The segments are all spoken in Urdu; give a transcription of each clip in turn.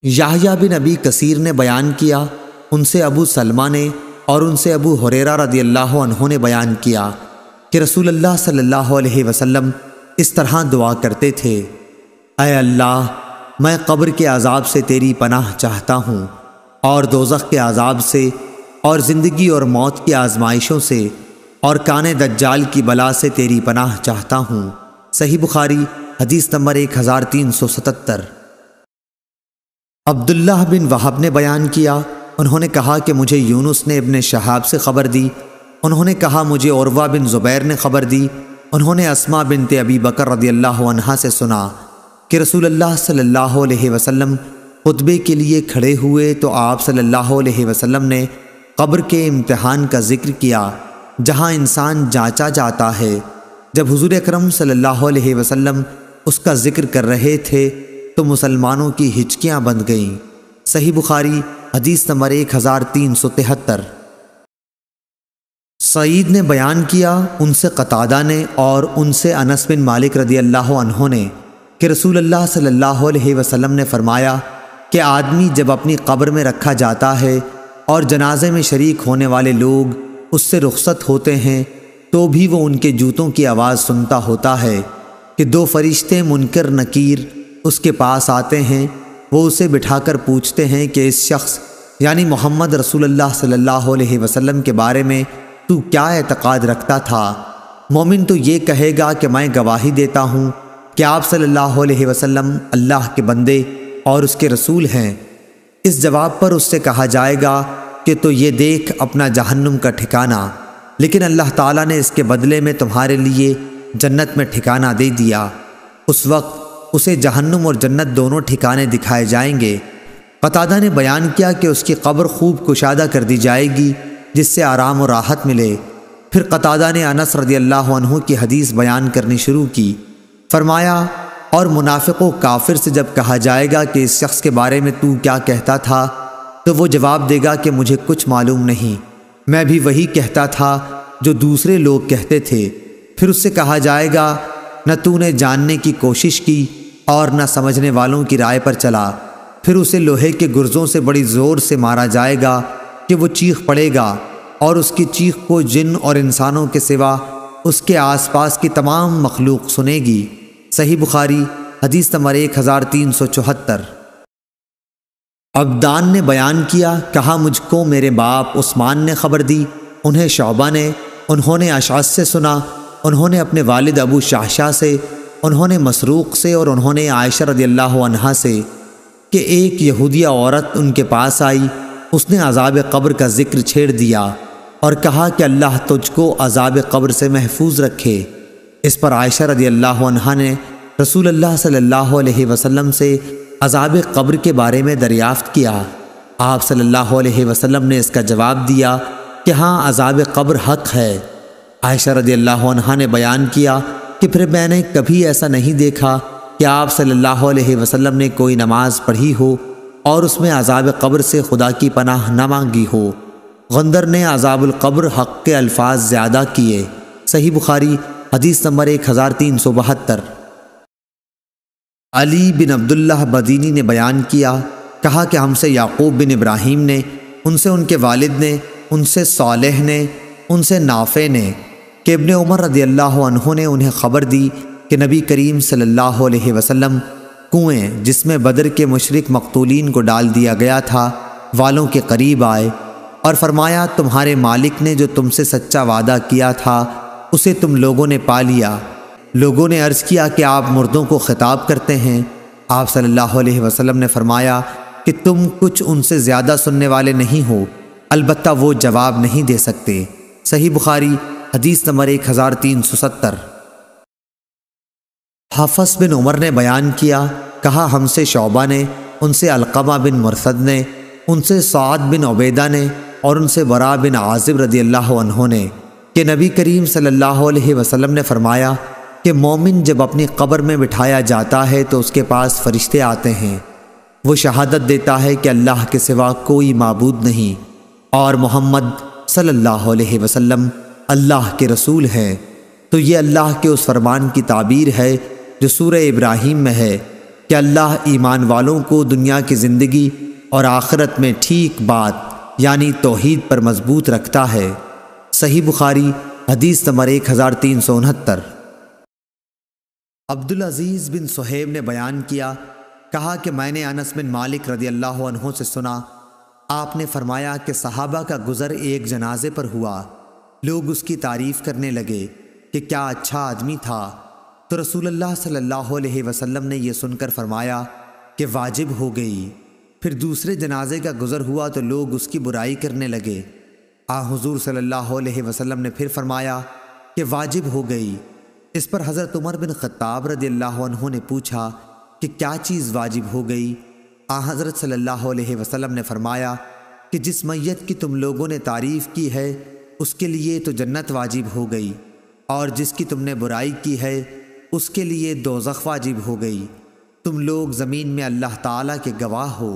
یحییٰ بن ابی کثیر نے بیان کیا، ان سے ابو سلمہ نے اور ان سے ابو ہریرہ رضی اللہ عنہ نے بیان کیا کہ رسول اللہ صلی اللہ علیہ وسلم اس طرح دعا کرتے تھے: اے اللہ، میں قبر کے عذاب سے تیری پناہ چاہتا ہوں، اور دوزخ کے عذاب سے، اور زندگی اور موت کی آزمائشوں سے، اور کان دجال کی بلا سے تیری پناہ چاہتا ہوں۔ صحیح بخاری حدیث نمبر 1377۔ عبداللہ بن وہب نے بیان کیا، انہوں نے کہا کہ مجھے یونس نے ابن شہاب سے خبر دی، انہوں نے کہا مجھے عروہ بن زبیر نے خبر دی، انہوں نے اسماء بنت ابی بکر رضی اللہ عنہا سے سنا کہ رسول اللہ صلی اللہ علیہ وسلم خطبے کے لیے کھڑے ہوئے تو آپ صلی اللہ علیہ وسلم نے قبر کے امتحان کا ذکر کیا جہاں انسان جانچا جاتا ہے۔ جب حضور اکرم صلی اللہ علیہ وسلم اس کا ذکر کر رہے تھے تو مسلمانوں کی ہچکیاں بند گئیں۔ صحیح بخاری حدیث نمبر 1373۔ سعید نے بیان کیا، ان سے قتادہ نے اور ان سے انس بن مالک رضی اللہ عنہ نے کہ رسول اللہ صلی اللہ علیہ وسلم نے فرمایا کہ آدمی جب اپنی قبر میں رکھا جاتا ہے اور جنازے میں شریک ہونے والے لوگ اس سے رخصت ہوتے ہیں تو بھی وہ ان کے جوتوں کی آواز سنتا ہوتا ہے کہ دو فرشتے منکر نکیر اس کے پاس آتے ہیں، وہ اسے بٹھا کر پوچھتے ہیں کہ اس شخص یعنی محمد رسول اللہ صلی اللہ علیہ وسلم کے بارے میں تو کیا اعتقاد رکھتا تھا؟ مومن تو یہ کہے گا کہ میں گواہی دیتا ہوں کہ آپ صلی اللہ علیہ وسلم اللہ کے بندے اور اس کے رسول ہیں۔ اس جواب پر اس سے کہا جائے گا کہ تو یہ دیکھ اپنا جہنم کا ٹھکانہ، لیکن اللہ تعالیٰ نے اس کے بدلے میں تمہارے لیے جنت میں ٹھکانہ دے دیا۔ اس وقت اسے جہنم اور جنت دونوں ٹھکانے دکھائے جائیں گے۔ قتادہ نے بیان کیا کہ اس کی قبر خوب کشادہ کر دی جائے گی جس سے آرام و راحت ملے۔ پھر قتادہ نے انس رضی اللہ عنہ کی حدیث بیان کرنی شروع کی، فرمایا اور منافق و کافر سے جب کہا جائے گا کہ اس شخص کے بارے میں تو کیا کہتا تھا تو وہ جواب دے گا کہ مجھے کچھ معلوم نہیں، میں بھی وہی کہتا تھا جو دوسرے لوگ کہتے تھے۔ پھر اس سے کہا جائے گا نہ تو نے جاننے کی کوشش کی اور نہ سمجھنے والوں کی رائے پر چلا۔ پھر اسے لوہے کے گرزوں سے بڑی زور سے مارا جائے گا کہ وہ چیخ پڑے گا، اور اس کی چیخ کو جن اور انسانوں کے سوا اس کے آس پاس کی تمام مخلوق سنے گی۔ صحیح بخاری حدیث نمبر 1374۔ عبدان نے بیان کیا، کہا مجھ کو میرے باپ عثمان نے خبر دی، انہیں شعبہ نے، انہوں نے اشعث سے سنا، انہوں نے اپنے والد ابو شعشع سے، انہوں نے مسروق سے اور انہوں نے عائشہ رضی اللہ عنہا سے کہ ایک یہودیہ عورت ان کے پاس آئی، اس نے عذاب قبر کا ذکر چھیڑ دیا اور کہا کہ اللہ تجھ کو عذاب قبر سے محفوظ رکھے۔ اس پر عائشہ رضی اللہ عنہا نے رسول اللہ صلی اللہ علیہ وسلم سے عذاب قبر کے بارے میں دریافت کیا۔ آپ صلی اللہ علیہ وسلم نے اس کا جواب دیا کہ ہاں، عذاب قبر حق ہے۔ عائشہ رضی اللہ عنہا نے بیان کیا کہ پھر میں نے کبھی ایسا نہیں دیکھا کہ آپ صلی اللہ علیہ وسلم نے کوئی نماز پڑھی ہو اور اس میں عذاب قبر سے خدا کی پناہ نہ مانگی ہو۔ غندر نے عذاب القبر حق کے الفاظ زیادہ کیے۔ صحیح بخاری حدیث نمبر 1372۔ علی بن عبداللہ بدینی نے بیان کیا، کہا کہ ہم سے یعقوب بن ابراہیم نے، ان سے ان کے والد نے، ان سے صالح نے، ان سے نافع نے کہ ابن عمر رضی اللہ عنہ نے انہیں خبر دی کہ نبی کریم صلی اللہ علیہ وسلم کنویں جس میں بدر کے مشرک مقتولین کو ڈال دیا گیا تھا والوں کے قریب آئے اور فرمایا تمہارے مالک نے جو تم سے سچا وعدہ کیا تھا اسے تم لوگوں نے پا لیا۔ لوگوں نے عرض کیا کہ آپ مردوں کو خطاب کرتے ہیں؟ آپ صلی اللہ علیہ وسلم نے فرمایا کہ تم کچھ ان سے زیادہ سننے والے نہیں ہو، البتہ وہ جواب نہیں دے سکتے۔ صحیح بخاری حدیث نمبر 1370۔ حفص بن عمر نے بیان کیا، کہا ہم سے شعبہ نے، ان سے علقمہ بن مرثد نے، ان سے سعد بن عبیدہ نے اور ان سے براء بن عازب رضی اللہ عنہ نے کہ نبی کریم صلی اللہ علیہ وسلم نے فرمایا کہ مومن جب اپنی قبر میں بٹھایا جاتا ہے تو اس کے پاس فرشتے آتے ہیں، وہ شہادت دیتا ہے کہ اللہ کے سوا کوئی معبود نہیں اور محمد صلی اللہ علیہ وسلم اللہ کے رسول ہیں۔ تو یہ اللہ کے اس فرمان کی تعبیر ہے جو سورہ ابراہیم میں ہے کہ کہ اللہ ایمان والوں کو دنیا کی زندگی اور آخرت میں ٹھیک بات یعنی توحید پر مضبوط رکھتا ہے۔ صحیح بخاری حدیث نمبر 1369۔ عبدالعزیز بن صہیب نے بیان کیا، کہا کہ میں نے انس بن مالک رضی اللہ عنہ سے سنا، آپ نے فرمایا کہ صحابہ کا گزر ایک جنازے پر ہوا، لوگ اس کی تعریف کرنے لگے کہ کیا اچھا آدمی تھا، تو رسول اللہ صلی اللہ علیہ وسلم نے یہ سن کر فرمایا کہ واجب ہو گئی۔ پھر دوسرے جنازے کا گزر ہوا تو لوگ اس کی برائی کرنے لگے، حضور صلی اللہ علیہ وسلم نے پھر فرمایا کہ واجب ہو گئی۔ اس پر حضرت عمر بن خطاب رضی اللہ عنہ نے پوچھا کہ کیا چیز واجب ہو گئی؟ حضرت صلی اللہ علیہ وسلم نے فرمایا کہ جس میت کی تم لوگوں نے تعریف کی ہے اس کے لیے تو جنت واجب ہو گئی، اور جس کی تم نے برائی کی ہے اس کے لیے دوزخ واجب ہو گئی۔ تم لوگ زمین میں اللہ تعالیٰ کے گواہ ہو۔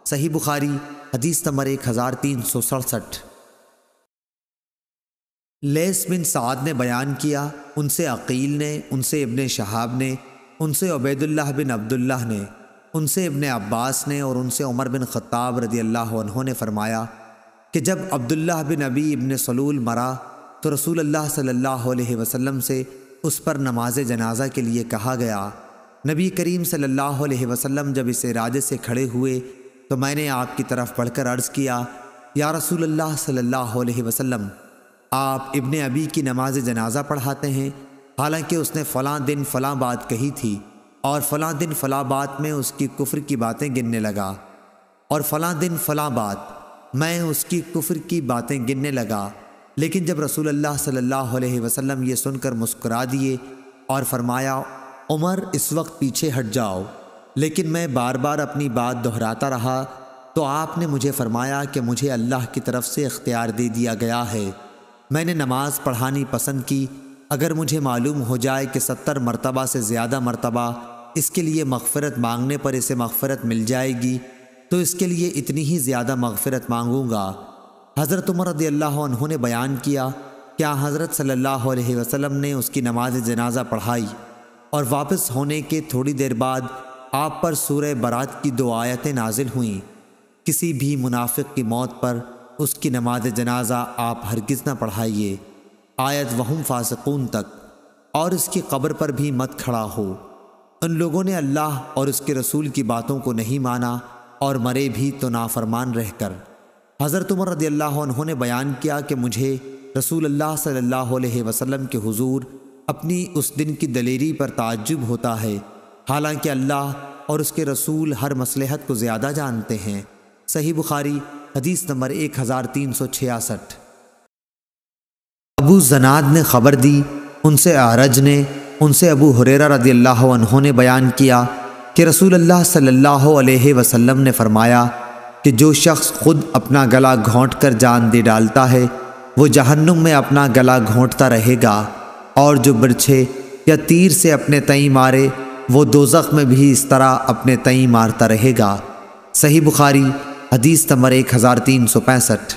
صحیح بخاری حدیث نمبر 1367۔ لیث بن سعد نے بیان کیا، ان سے عقیل نے، ان سے ابن شہاب نے، ان سے عبید اللہ بن عبداللہ نے، ان سے ابن عباس نے اور ان سے عمر بن خطاب رضی اللہ عنہ نے فرمایا کہ جب عبداللہ بن ابی ابن سلول مرا تو رسول اللہ صلی اللہ علیہ وسلم سے اس پر نماز جنازہ کے لیے کہا گیا۔ نبی کریم صلی اللہ علیہ وسلم جب اس ارادے سے کھڑے ہوئے تو میں نے آپ کی طرف بڑھ کر عرض کیا، یا رسول اللہ صلی اللہ علیہ وسلم، آپ ابن ابی کی نماز جنازہ پڑھاتے ہیں، حالانکہ اس نے فلاں دن فلاں بات کہی تھی اور فلاں دن فلاں بات میں اس کی کفر کی باتیں گننے لگا، اور فلاں دن فلاں بات میں اس کی کفر کی باتیں گننے لگا۔ لیکن جب رسول اللہ صلی اللہ علیہ وسلم یہ سن کر مسکرا دیے اور فرمایا، عمر اس وقت پیچھے ہٹ جاؤ، لیکن میں بار بار اپنی بات دہراتا رہا تو آپ نے مجھے فرمایا کہ مجھے اللہ کی طرف سے اختیار دے دیا گیا ہے، میں نے نماز پڑھانی پسند کی، اگر مجھے معلوم ہو جائے کہ 70 مرتبہ سے زیادہ مرتبہ اس کے لیے مغفرت مانگنے پر اسے مغفرت مل جائے گی تو اس کے لیے اتنی ہی زیادہ مغفرت مانگوں گا۔ حضرت عمر رضی اللہ عنہ نے بیان کیا کہ حضرت صلی اللہ علیہ وسلم نے اس کی نماز جنازہ پڑھائی اور واپس ہونے کے تھوڑی دیر بعد آپ پر سورہ برات کی 2 آیتیں نازل ہوئیں، کسی بھی منافق کی موت پر اس کی نماز جنازہ آپ ہرگز نہ پڑھائیے، آیت وہم فاسقون تک، اور اس کی قبر پر بھی مت کھڑا ہو۔ ان لوگوں نے اللہ اور اس کے رسول کی باتوں کو نہیں مانا اور مرے بھی تو نافرمان رہ کر۔ حضرت عمر رضی اللہ عنہ نے بیان کیا کہ مجھے رسول اللہ صلی اللہ علیہ وسلم کے حضور اپنی اس دن کی دلیری پر تعجب ہوتا ہے، حالانکہ اللہ اور اس کے رسول ہر مصلحت کو زیادہ جانتے ہیں۔ صحیح بخاری حدیث نمبر 1366۔ ابو زناد نے خبر دی، ان سے اعرج نے، ان سے ابو ہریرہ رضی اللہ عنہ نے بیان کیا کہ رسول اللہ صلی اللہ علیہ وسلم نے فرمایا کہ جو شخص خود اپنا گلا گھونٹ کر جان دے ڈالتا ہے وہ جہنم میں اپنا گلا گھونٹتا رہے گا، اور جو برچھے یا تیر سے اپنے تئیں مارے وہ دوزخ میں بھی اس طرح اپنے تئیں مارتا رہے گا۔ صحیح بخاری حدیث نمبر 1365۔